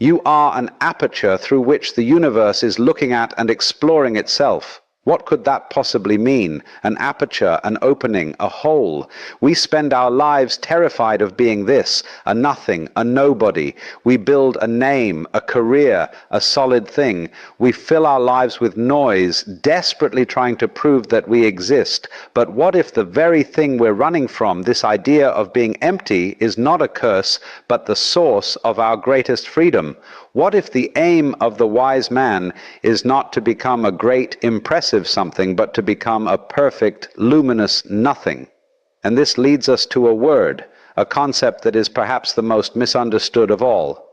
You are an aperture through which the universe is looking at and exploring itself. What could that possibly mean? An aperture, an opening, a hole. We spend our lives terrified of being this, a nothing, a nobody. We build a name, a career, a solid thing. We fill our lives with noise, desperately trying to prove that we exist. But what if the very thing we're running from, this idea of being empty, is not a curse, but the source of our greatest freedom? What if the aim of the wise man is not to become a great, impressive something, but to become a perfect, luminous nothing? And this leads us to a word, a concept that is perhaps the most misunderstood of all.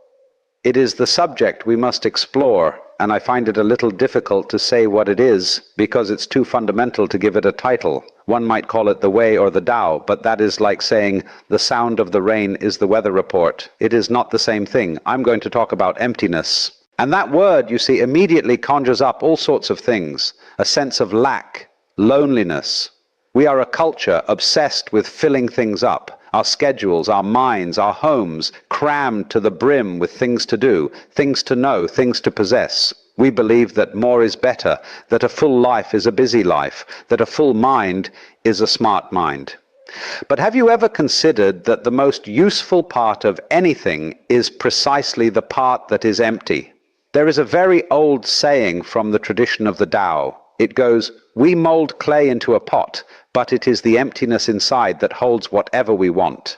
It is the subject we must explore, and I find it a little difficult to say what it is, because it's too fundamental to give it a title. One might call it the Way or the Tao, but that is like saying the sound of the rain is the weather report. It is not the same thing. I'm going to talk about emptiness. And that word, you see, immediately conjures up all sorts of things. A sense of lack, loneliness. We are a culture obsessed with filling things up. Our schedules, our minds, our homes, crammed to the brim with things to do, things to know, things to possess. We believe that more is better, that a full life is a busy life, that a full mind is a smart mind. But have you ever considered that the most useful part of anything is precisely the part that is empty? There is a very old saying from the tradition of the Tao. It goes, "We mold clay into a pot, but it is the emptiness inside that holds whatever we want."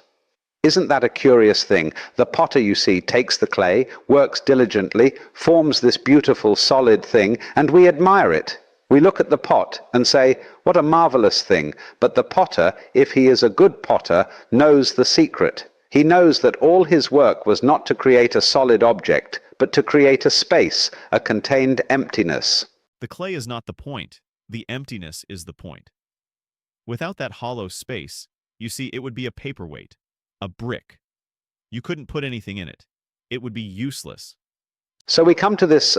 Isn't that a curious thing? The potter, you see, takes the clay, works diligently, forms this beautiful, solid thing, and we admire it. We look at the pot and say, what a marvelous thing. But the potter, if he is a good potter, knows the secret. He knows that all his work was not to create a solid object, but to create a space, a contained emptiness. The clay is not the point. The emptiness is the point. Without that hollow space, you see, it would be a paperweight, a brick. You couldn't put anything in it. It would be useless. So we come to this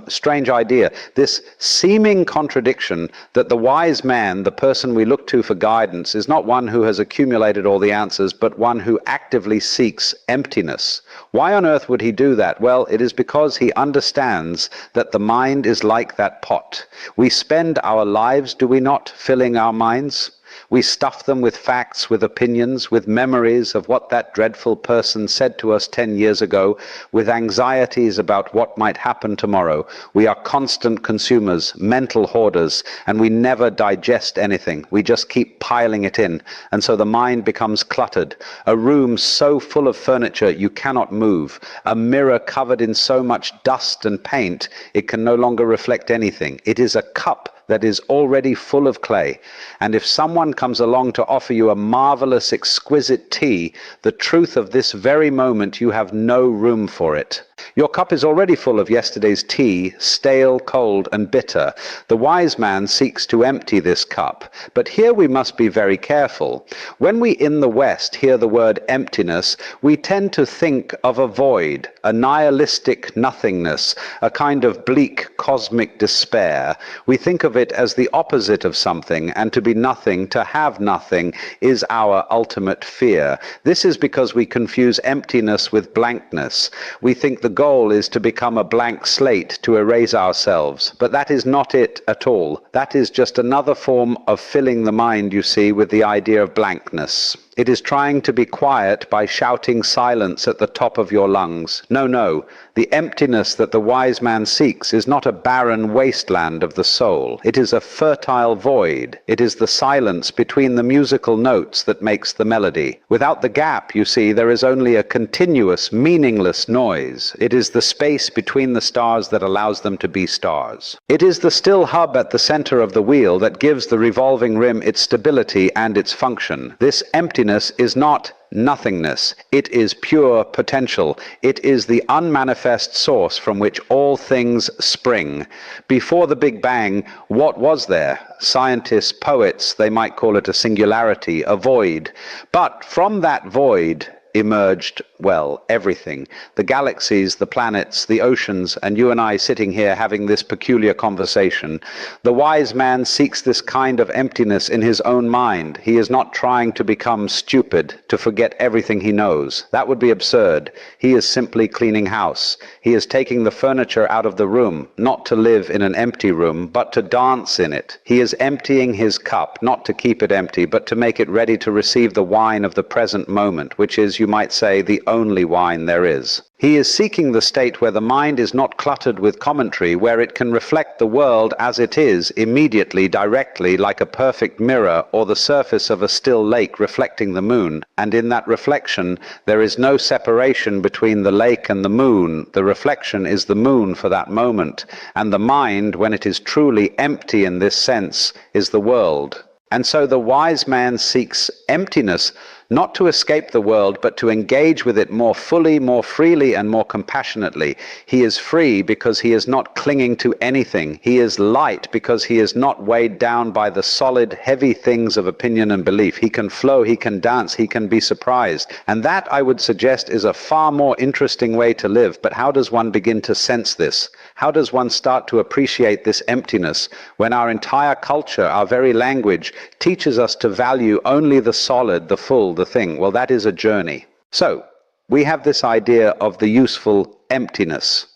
strange idea, this seeming contradiction that the wise man, the person we look to for guidance, is not one who has accumulated all the answers, but one who actively seeks emptiness. Why on earth would he do that? Well, it is because he understands that the mind is like that pot. We spend our lives, do we not, filling our minds? We stuff them with facts, with opinions, with memories of what that dreadful person said to us 10 years ago, with anxieties about what might happen tomorrow. We are constant consumers, mental hoarders, and we never digest anything. We just keep piling it in. And so the mind becomes cluttered. A room so full of furniture you cannot move. A mirror covered in so much dust and paint, it can no longer reflect anything. It is a cup that is already full of clay. And if someone comes along to offer you a marvelous, exquisite tea, the truth of this very moment, you have no room for it. Your cup is already full of yesterday's tea, stale, cold, and bitter. The wise man seeks to empty this cup. But here we must be very careful. When we in the West hear the word emptiness, we tend to think of a void, a nihilistic nothingness, a kind of bleak cosmic despair. We think of it as the opposite of something, and to be nothing, to have nothing, is our ultimate fear. This is because we confuse emptiness with blankness. We think the goal is to become a blank slate, to erase ourselves. But that is not it at all. That is just another form of filling the mind, you see, with the idea of blankness. It is trying to be quiet by shouting silence at the top of your lungs. No, no. The emptiness that the wise man seeks is not a barren wasteland of the soul. It is a fertile void. It is the silence between the musical notes that makes the melody. Without the gap, you see, there is only a continuous, meaningless noise. It is the space between the stars that allows them to be stars. It is the still hub at the center of the wheel that gives the revolving rim its stability and its function. This emptiness is not nothingness. It is pure potential. It is the unmanifest source from which all things spring. Before the Big Bang, what was there? Scientists, poets, they might call it a singularity, a void. But from that void, emerged, well, everything. The galaxies, the planets, the oceans, and you and I sitting here having this peculiar conversation. The wise man seeks this kind of emptiness in his own mind. He is not trying to become stupid, to forget everything he knows. That would be absurd. He is simply cleaning house. He is taking the furniture out of the room, not to live in an empty room, but to dance in it. He is emptying his cup, not to keep it empty, but to make it ready to receive the wine of the present moment, which is, you might say, the only wine there is. He is seeking the state where the mind is not cluttered with commentary, where it can reflect the world as it is, immediately, directly, like a perfect mirror, or the surface of a still lake reflecting the moon. And in that reflection, there is no separation between the lake and the moon. The reflection is the moon for that moment. And the mind, when it is truly empty in this sense, is the world. And so the wise man seeks emptiness, not to escape the world, but to engage with it more fully, more freely, and more compassionately. He is free because he is not clinging to anything. He is light because he is not weighed down by the solid, heavy things of opinion and belief. He can flow, he can dance, he can be surprised. And that, I would suggest, is a far more interesting way to live. But how does one begin to sense this? How does one start to appreciate this emptiness when our entire culture, our very language, teaches us to value only the solid, the full, the thing? Well, that is a journey. So, we have this idea of the useful emptiness,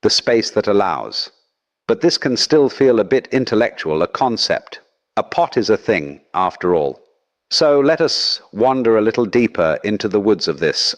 the space that allows. But this can still feel a bit intellectual, a concept. A pot is a thing, after all. So let us wander a little deeper into the woods of this.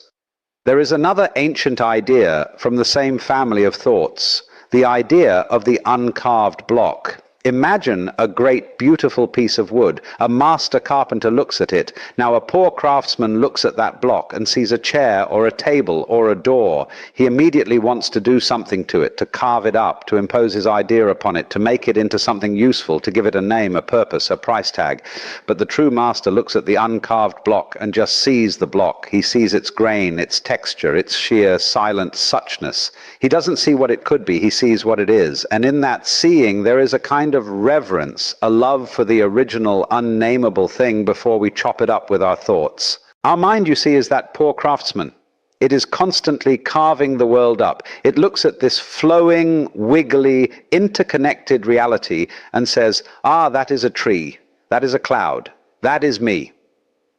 There is another ancient idea from the same family of thoughts, the idea of the uncarved block. Imagine a great, beautiful piece of wood. A master carpenter looks at it. Now a poor craftsman looks at that block and sees a chair or a table or a door. He immediately wants to do something to it, to carve it up, to impose his idea upon it, to make it into something useful, to give it a name, a purpose, a price tag. But the true master looks at the uncarved block and just sees the block. He sees its grain, its texture, its sheer, silent suchness. He doesn't see what it could be, he sees what it is. And in that seeing, there is a kind of reverence, a love for the original, unnameable thing before we chop it up with our thoughts. Our mind, you see, is that poor craftsman. It is constantly carving the world up. It looks at this flowing, wiggly, interconnected reality and says, ah, that is a tree, that is a cloud, that is me,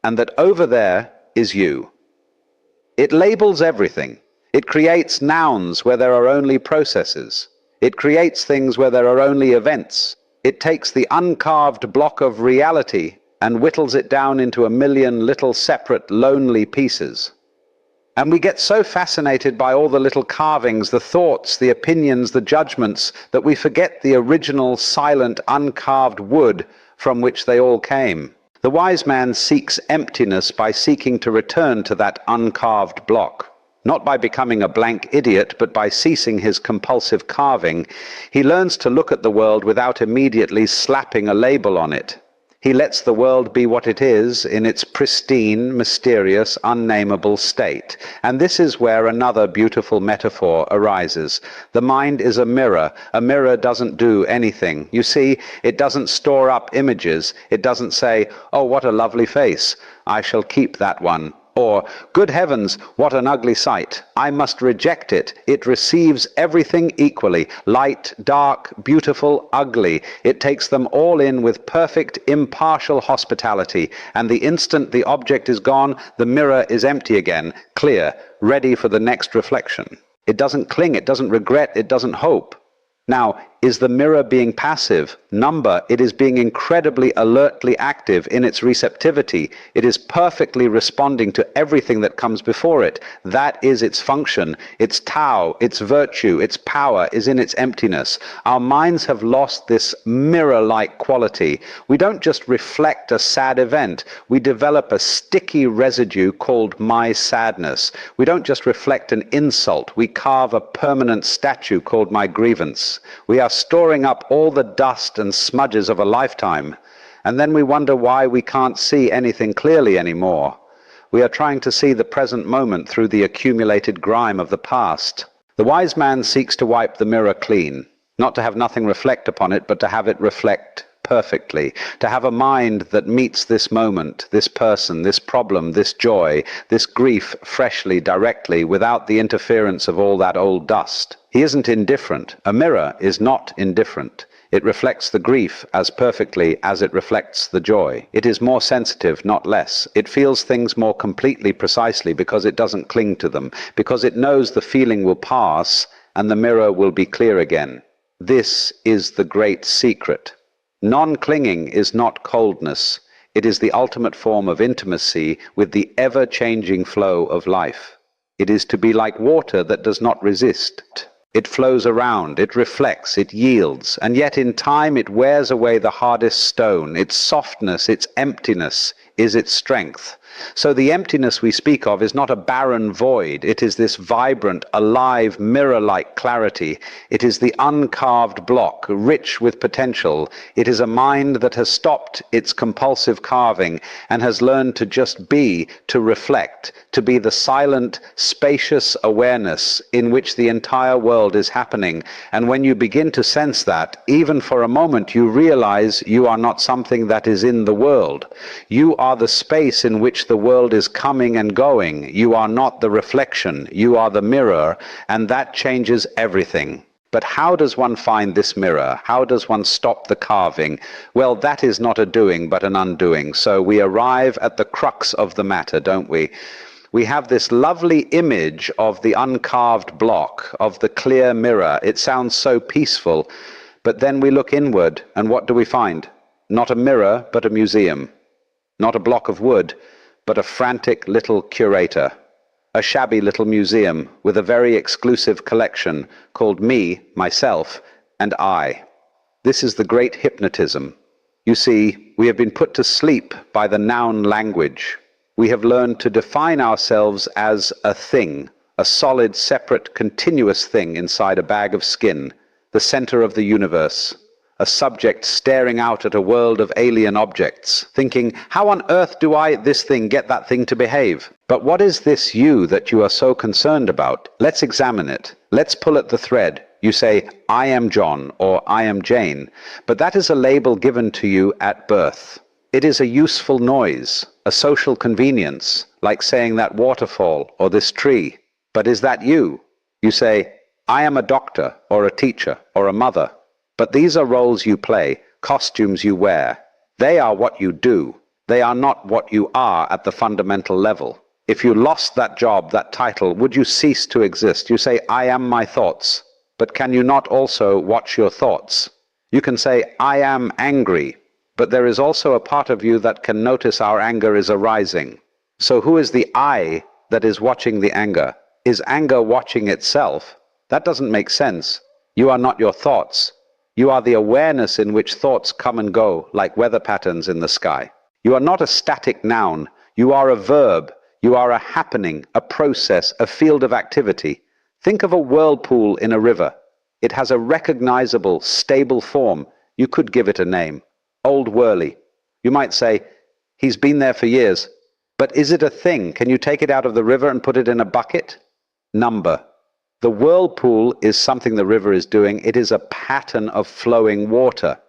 and that over there is you. It labels everything. It creates nouns where there are only processes. It creates things where there are only events. It takes the uncarved block of reality and whittles it down into a million little separate, lonely pieces. And we get so fascinated by all the little carvings, the thoughts, the opinions, the judgments, that we forget the original, silent, uncarved wood from which they all came. The wise man seeks emptiness by seeking to return to that uncarved block. Not by becoming a blank idiot, but by ceasing his compulsive carving. He learns to look at the world without immediately slapping a label on it. He lets the world be what it is in its pristine, mysterious, unnameable state. And this is where another beautiful metaphor arises. The mind is a mirror. A mirror doesn't do anything. You see, it doesn't store up images. It doesn't say, oh, what a lovely face, I shall keep that one. Or, good heavens, what an ugly sight, I must reject it. It receives everything equally, light, dark, beautiful, ugly. It takes them all in with perfect, impartial hospitality, and the instant the object is gone, the mirror is empty again, clear, ready for the next reflection. It doesn't cling, it doesn't regret, it doesn't hope. Now, is the mirror being passive? Number, it is being incredibly alertly active in its receptivity. It is perfectly responding to everything that comes before it. That is its function. Its Tao, its virtue, its power is in its emptiness. Our minds have lost this mirror-like quality. We don't just reflect a sad event. We develop a sticky residue called my sadness. We don't just reflect an insult. We carve a permanent statue called my grievance. We are storing up all the dust and smudges of a lifetime, and then we wonder why we can't see anything clearly anymore. We are trying to see the present moment through the accumulated grime of the past. The wise man seeks to wipe the mirror clean, not to have nothing reflect upon it, but to have it reflect perfectly, to have a mind that meets this moment, this person, this problem, this joy, this grief freshly, directly, without the interference of all that old dust. He isn't indifferent. A mirror is not indifferent. It reflects the grief as perfectly as it reflects the joy. It is more sensitive, not less. It feels things more completely, precisely, because it doesn't cling to them, because it knows the feeling will pass and the mirror will be clear again. This is the great secret. Non-clinging is not coldness. It is the ultimate form of intimacy with the ever-changing flow of life. It is to be like water that does not resist. It flows around, it reflects, it yields, and yet in time it wears away the hardest stone. Its softness, its emptiness is its strength. So the emptiness we speak of is not a barren void. It is this vibrant, alive, mirror-like clarity. It is the uncarved block, rich with potential. It is a mind that has stopped its compulsive carving and has learned to just be, to reflect, to be the silent, spacious awareness in which the entire world is happening. And when you begin to sense that, even for a moment, you realize you are not something that is in the world. You are the space in which the world is coming and going. You are not the reflection, you are the mirror, and that changes everything. But how does one find this mirror? How does one stop the carving? Well, that is not a doing, but an undoing. So we arrive at the crux of the matter, don't we? We have this lovely image of the uncarved block, of the clear mirror. It sounds so peaceful, but then we look inward, and what do we find? Not a mirror, but a museum. Not a block of wood, but a frantic little curator. A shabby little museum with a very exclusive collection called me, myself, and I. This is the great hypnotism. You see, we have been put to sleep by the noun language. We have learned to define ourselves as a thing, a solid, separate, continuous thing inside a bag of skin, the center of the universe. A subject staring out at a world of alien objects, thinking, how on earth do this thing, get that thing to behave? But what is this you that you are so concerned about? Let's examine it. Let's pull at the thread. You say, I am John, or I am Jane, but that is a label given to you at birth. It is a useful noise, a social convenience, like saying that waterfall or this tree. But is that you? You say, I am a doctor, or a teacher, or a mother. But these are roles you play, costumes you wear. They are what you do. They are not what you are at the fundamental level. If you lost that job, that title, would you cease to exist? You say, I am my thoughts. But can you not also watch your thoughts? You can say, I am angry. But there is also a part of you that can notice our anger is arising. So who is the I that is watching the anger? Is anger watching itself? That doesn't make sense. You are not your thoughts. You are the awareness in which thoughts come and go, like weather patterns in the sky. You are not a static noun. You are a verb. You are a happening, a process, a field of activity. Think of a whirlpool in a river. It has a recognizable, stable form. You could give it a name. Old Whirly. You might say, he's been there for years. But is it a thing? Can you take it out of the river and put it in a bucket? Number. The whirlpool is something the river is doing. It is a pattern of flowing water.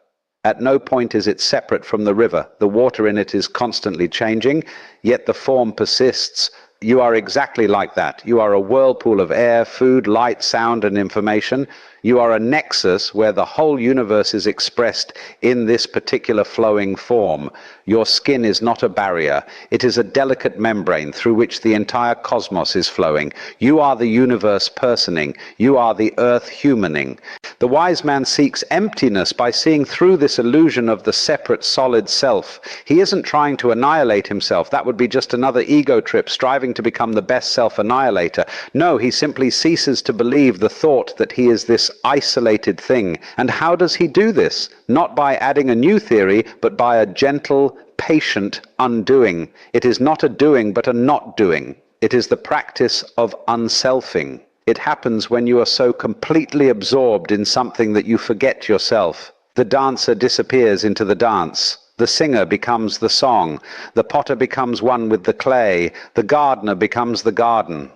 At no point is it separate from the river. The water in it is constantly changing, yet the form persists. You are exactly like that. You are a whirlpool of air, food, light, sound, and information. You are a nexus where the whole universe is expressed in this particular flowing form. Your skin is not a barrier. It is a delicate membrane through which the entire cosmos is flowing. You are the universe personing. You are the earth humaning. The wise man seeks emptiness by seeing through this illusion of the separate solid self. He isn't trying to annihilate himself. That would be just another ego trip, striving to become the best self-annihilator. No, he simply ceases to believe the thought that he is this isolated thing. And how does he do this? Not by adding a new theory, but by a gentle, patient undoing. It is not a doing, but a not doing. It is the practice of unselfing. It happens when you are so completely absorbed in something that you forget yourself. The dancer disappears into the dance. The singer becomes the song. The potter becomes one with the clay. The gardener becomes the garden.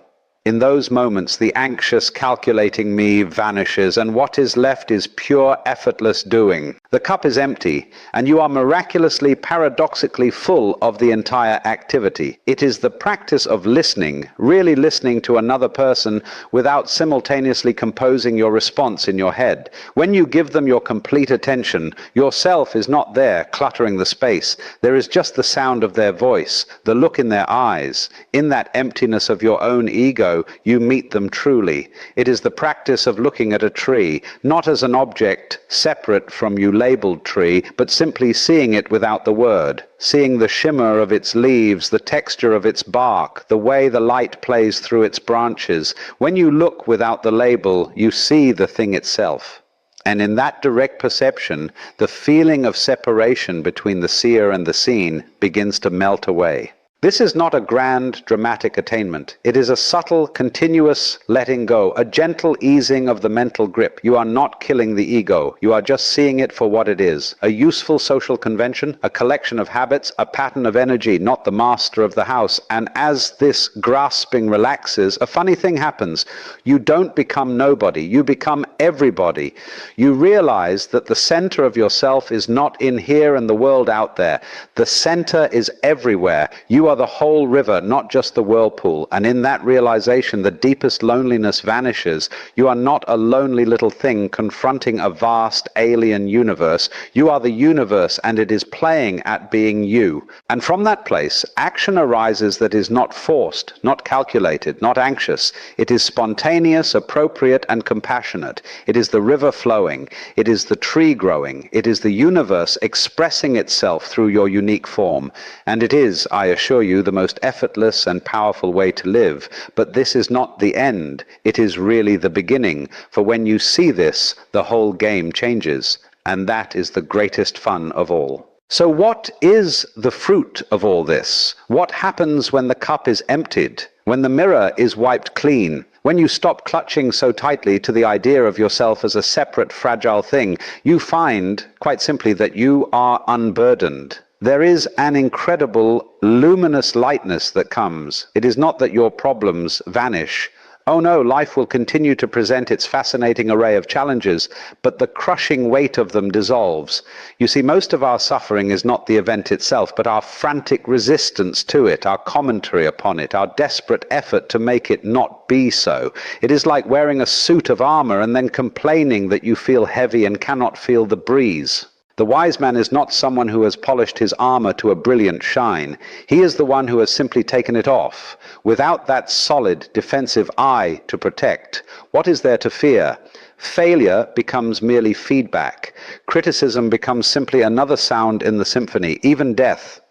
In those moments, the anxious, calculating me vanishes, and what is left is pure, effortless doing. The cup is empty, and you are miraculously, paradoxically full of the entire activity. It is the practice of listening, really listening to another person without simultaneously composing your response in your head. When you give them your complete attention, yourself is not there cluttering the space. There is just the sound of their voice, the look in their eyes. In that emptiness of your own ego, you meet them truly. It is the practice of looking at a tree, not as an object separate from you labeled tree, but simply seeing it without the word, seeing the shimmer of its leaves, the texture of its bark, the way the light plays through its branches. When you look without the label, you see the thing itself. And in that direct perception, the feeling of separation between the seer and the seen begins to melt away. This is not a grand, dramatic attainment. It is a subtle, continuous letting go, a gentle easing of the mental grip. You are not killing the ego. You are just seeing it for what it is. A useful social convention, a collection of habits, a pattern of energy, not the master of the house. And as this grasping relaxes, a funny thing happens. You don't become nobody. You become everybody. You realize that the center of yourself is not in here and the world out there. The center is everywhere. You are the whole river, not just the whirlpool. And in that realization, the deepest loneliness vanishes. You are not a lonely little thing confronting a vast alien universe. You are the universe, and it is playing at being you. And from that place, action arises that is not forced, not calculated, not anxious. It is spontaneous, appropriate, and compassionate. It is the river flowing. It is the tree growing. It is the universe expressing itself through your unique form. And it is, I assure you, the most effortless and powerful way to live. But this is not the end. It is really the beginning. For when you see this, the whole game changes. And that is the greatest fun of all. So what is the fruit of all this? What happens when the cup is emptied? When the mirror is wiped clean? When you stop clutching so tightly to the idea of yourself as a separate, fragile thing, you find, quite simply, that you are unburdened. There is an incredible luminous lightness that comes. It is not that your problems vanish. Oh no, life will continue to present its fascinating array of challenges, but the crushing weight of them dissolves. You see, most of our suffering is not the event itself, but our frantic resistance to it, our commentary upon it, our desperate effort to make it not be so. It is like wearing a suit of armor and then complaining that you feel heavy and cannot feel the breeze. The wise man is not someone who has polished his armor to a brilliant shine. He is the one who has simply taken it off. Without that solid, defensive eye to protect, what is there to fear? Failure becomes merely feedback. Criticism becomes simply another sound in the symphony, even death.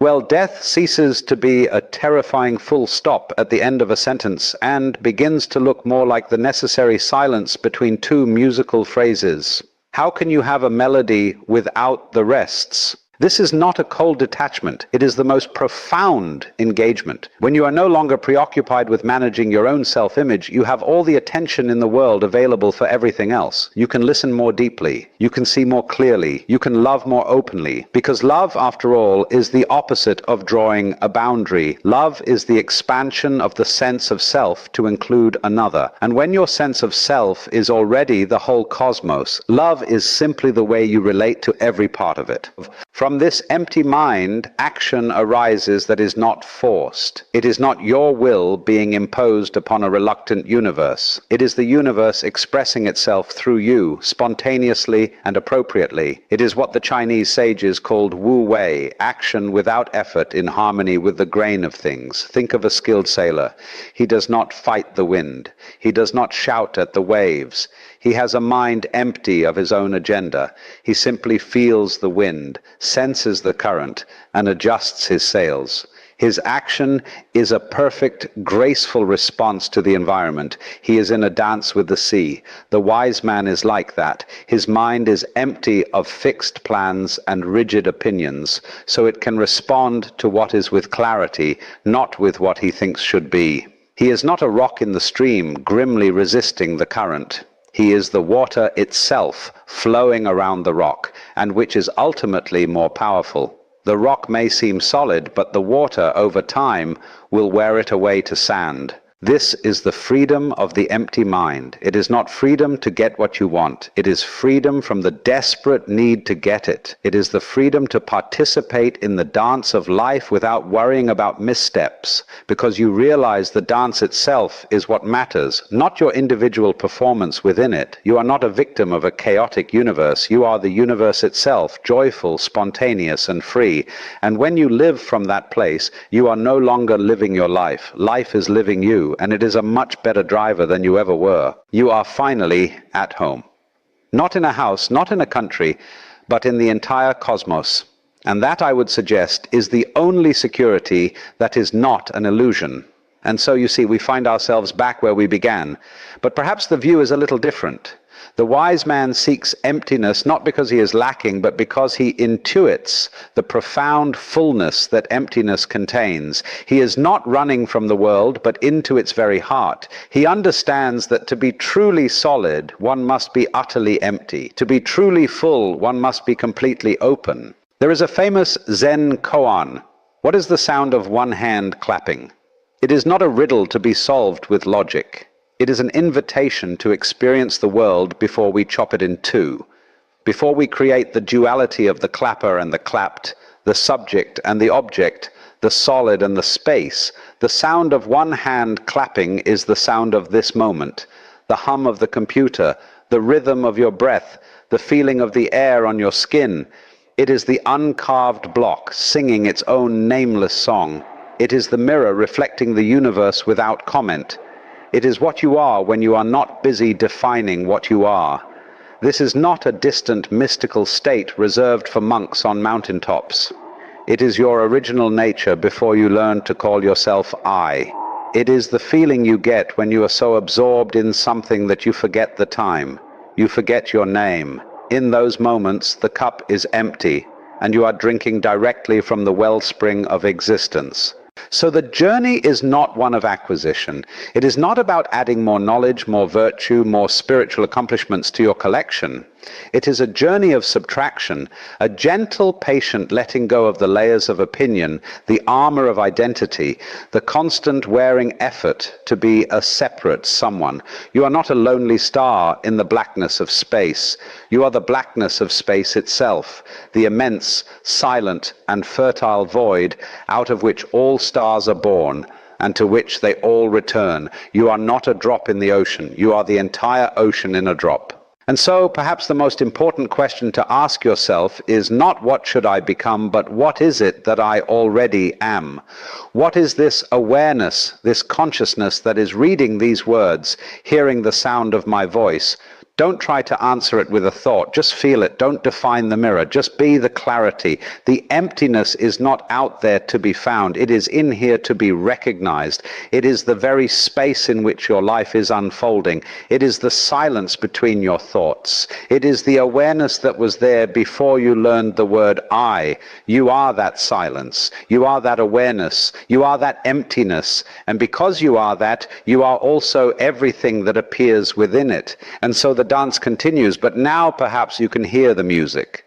Well, death ceases to be a terrifying full stop at the end of a sentence and begins to look more like the necessary silence between two musical phrases. How can you have a melody without the rests? This is not a cold detachment. It is the most profound engagement. When you are no longer preoccupied with managing your own self-image, you have all the attention in the world available for everything else. You can listen more deeply. You can see more clearly. You can love more openly. Because love, after all, is the opposite of drawing a boundary. Love is the expansion of the sense of self to include another. And when your sense of self is already the whole cosmos, love is simply the way you relate to every part of it. From this empty mind, action arises that is not forced. It is not your will being imposed upon a reluctant universe. It is the universe expressing itself through you, spontaneously and appropriately. It is what the Chinese sages called Wu-Wei, action without effort in harmony with the grain of things. Think of a skilled sailor. He does not fight the wind. He does not shout at the waves. He has a mind empty of his own agenda. He simply feels the wind, senses the current, and adjusts his sails. His action is a perfect, graceful response to the environment. He is in a dance with the sea. The wise man is like that. His mind is empty of fixed plans and rigid opinions, so it can respond to what is with clarity, not with what he thinks should be. He is not a rock in the stream, grimly resisting the current. He is the water itself flowing around the rock, and which is ultimately more powerful. The rock may seem solid, but the water over time will wear it away to sand. This is the freedom of the empty mind. It is not freedom to get what you want. It is freedom from the desperate need to get it. It is the freedom to participate in the dance of life without worrying about missteps, because you realize the dance itself is what matters, not your individual performance within it. You are not a victim of a chaotic universe. You are the universe itself, joyful, spontaneous, and free. And when you live from that place, you are no longer living your life. Life is living you. And it is a much better driver than you ever were. You are finally at home. Not in a house, not in a country, but in the entire cosmos. And that, I would suggest, is the only security that is not an illusion. And so, you see, we find ourselves back where we began. But perhaps the view is a little different. The wise man seeks emptiness not because he is lacking, but because he intuits the profound fullness that emptiness contains. He is not running from the world, but into its very heart. He understands that to be truly solid, one must be utterly empty. To be truly full, one must be completely open. There is a famous Zen koan. What is the sound of one hand clapping? It is not a riddle to be solved with logic. It is an invitation to experience the world before we chop it in two, before we create the duality of the clapper and the clapped, the subject and the object, the solid and the space. The sound of one hand clapping is the sound of this moment, the hum of the computer, the rhythm of your breath, the feeling of the air on your skin. It is the uncarved block singing its own nameless song. It is the mirror reflecting the universe without comment. It is what you are when you are not busy defining what you are. This is not a distant mystical state reserved for monks on mountaintops. It is your original nature before you learn to call yourself I. It is the feeling you get when you are so absorbed in something that you forget the time. You forget your name. In those moments, the cup is empty, and you are drinking directly from the wellspring of existence. So the journey is not one of acquisition. It is not about adding more knowledge, more virtue, more spiritual accomplishments to your collection. It is a journey of subtraction, a gentle, patient letting go of the layers of opinion, the armor of identity, the constant wearing effort to be a separate someone. You are not a lonely star in the blackness of space. You are the blackness of space itself, the immense, silent, and fertile void out of which all stars are born, and to which they all return. You are not a drop in the ocean. You are the entire ocean in a drop. And so perhaps the most important question to ask yourself is not what should I become, but what is it that I already am? What is this awareness, this consciousness that is reading these words, hearing the sound of my voice? Don't try to answer it with a thought. Just feel it. Don't define the mirror. Just be the clarity. The emptiness is not out there to be found. It is in here to be recognized. It is the very space in which your life is unfolding. It is the silence between your thoughts. It is the awareness that was there before you learned the word I. You are that silence. You are that awareness. You are that emptiness. And because you are that, you are also everything that appears within it. And so the dance continues, but now perhaps you can hear the music.